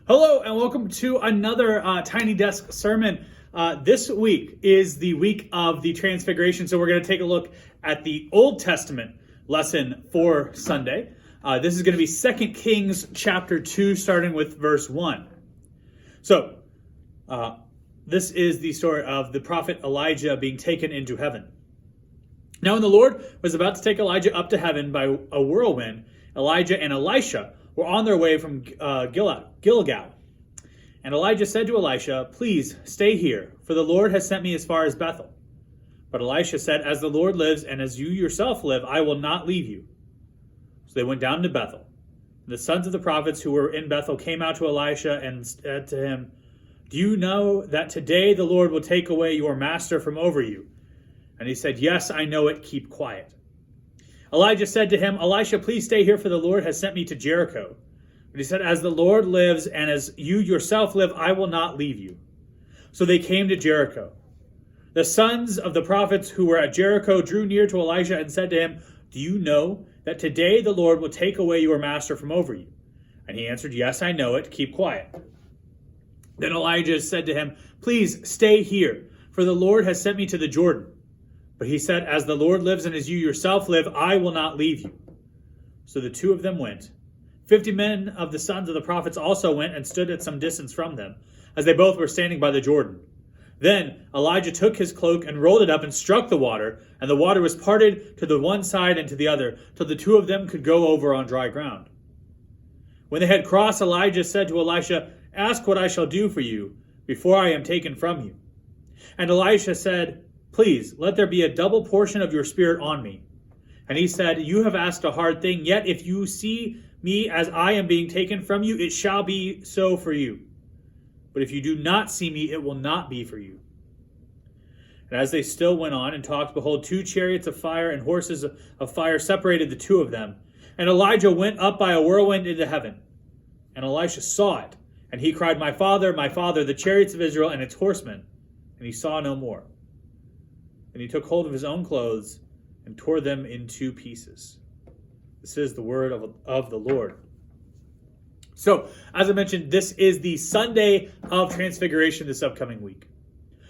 Hello and welcome to another Tiny Desk sermon. This week is the week of the Transfiguration, so we're going to take a look at the Old Testament lesson for Sunday. This is going to be 2 Kings chapter 2, starting with verse 1. So, this is the story of the prophet Elijah being taken into heaven. Now, when the Lord was about to take Elijah up to heaven by a whirlwind, Elijah and Elisha were on their way from Gilgal. And Elijah said to Elisha, "Please stay here, for the Lord has sent me as far as Bethel." But Elisha said, "As the Lord lives and as you yourself live, I will not leave you." So they went down to Bethel. The sons of the prophets who were in Bethel came out to Elisha and said to him, "Do you know that today the Lord will take away your master from over you?" And he said, "Yes, I know it. Keep quiet." Elijah said to him, "Elisha, please stay here, for the Lord has sent me to Jericho." But he said, "As the Lord lives and as you yourself live, I will not leave you." So they came to Jericho. The sons of the prophets who were at Jericho drew near to Elijah and said to him, "Do you know that today the Lord will take away your master from over you?" And he answered, "Yes, I know it. Keep quiet." Then Elijah said to him, "Please stay here, for the Lord has sent me to the Jordan." But he said, "As the Lord lives and as you yourself live, I will not leave you." So the two of them went. 50 men of the sons of the prophets also went and stood at some distance from them, as they both were standing by the Jordan. Then Elijah took his cloak and rolled it up and struck the water, and the water was parted to the one side and to the other, till the two of them could go over on dry ground. When they had crossed, Elijah said to Elisha, "Ask what I shall do for you before I am taken from you." And Elisha said, "Please, let there be a double portion of your spirit on me." And he said, "You have asked a hard thing, yet if you see me as I am being taken from you, it shall be so for you. But if you do not see me, it will not be for you." And as they still went on and talked, behold, 2 chariots of fire and horses of fire separated the two of them. And Elijah went up by a whirlwind into heaven. And Elisha saw it, and he cried, my father, the chariots of Israel and its horsemen." And he saw no more. And he took hold of his own clothes and tore them in 2 pieces. This is the word of the Lord. So, as I mentioned, this is the Sunday of Transfiguration this upcoming week.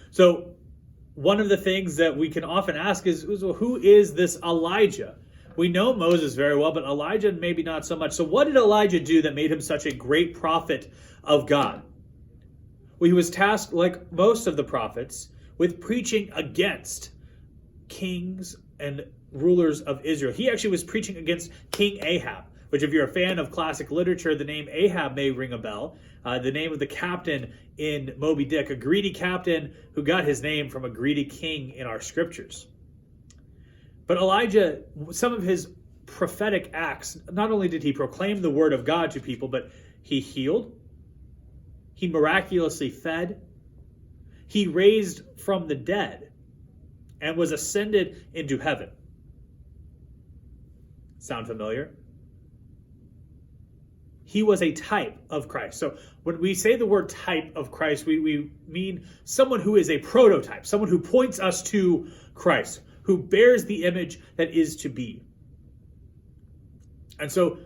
So, one of the things that we can often ask is well, who is this Elijah? We know Moses very well, but Elijah maybe not so much. So what did Elijah do that made him such a great prophet of God? Well, he was tasked, like most of the prophets, with preaching against kings and rulers of Israel. He actually was preaching against King Ahab, which if you're a fan of classic literature, the name Ahab may ring a bell. The name of the captain in Moby Dick, a greedy captain who got his name from a greedy king in our scriptures. But Elijah, some of his prophetic acts, not only did he proclaim the word of God to people, but he healed, he miraculously fed, he raised from the dead, and was ascended into heaven. Sound familiar? He was a type of Christ. So when we say the word type of Christ, we mean someone who is a prototype, someone who points us to Christ, who bears the image that is to be. And so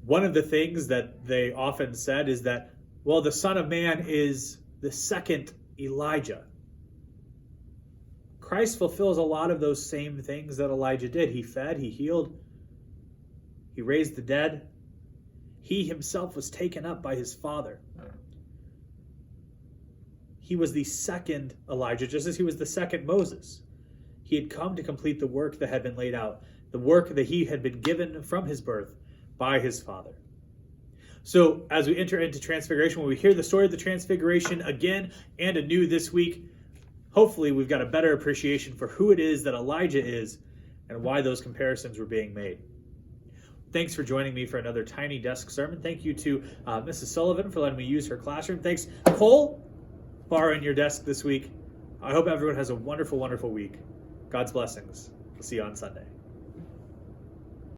one of the things that they often said is that, well, the Son of Man is the second Elijah. Christ fulfills a lot of those same things that Elijah did. He fed, he healed, he raised the dead. He himself was taken up by his Father. He was the second Elijah, just as he was the second Moses. He had come to complete the work that had been laid out, the work that he had been given from his birth by his Father. So as we enter into Transfiguration, when we hear the story of the Transfiguration again and anew this week, hopefully we've got a better appreciation for who it is that Elijah is and why those comparisons were being made. Thanks for joining me for another Tiny Desk sermon. Thank you to Mrs. Sullivan for letting me use her classroom. Thanks, Cole, borrowing your desk this week. I hope everyone has a wonderful, wonderful week. God's blessings. We'll see you on Sunday.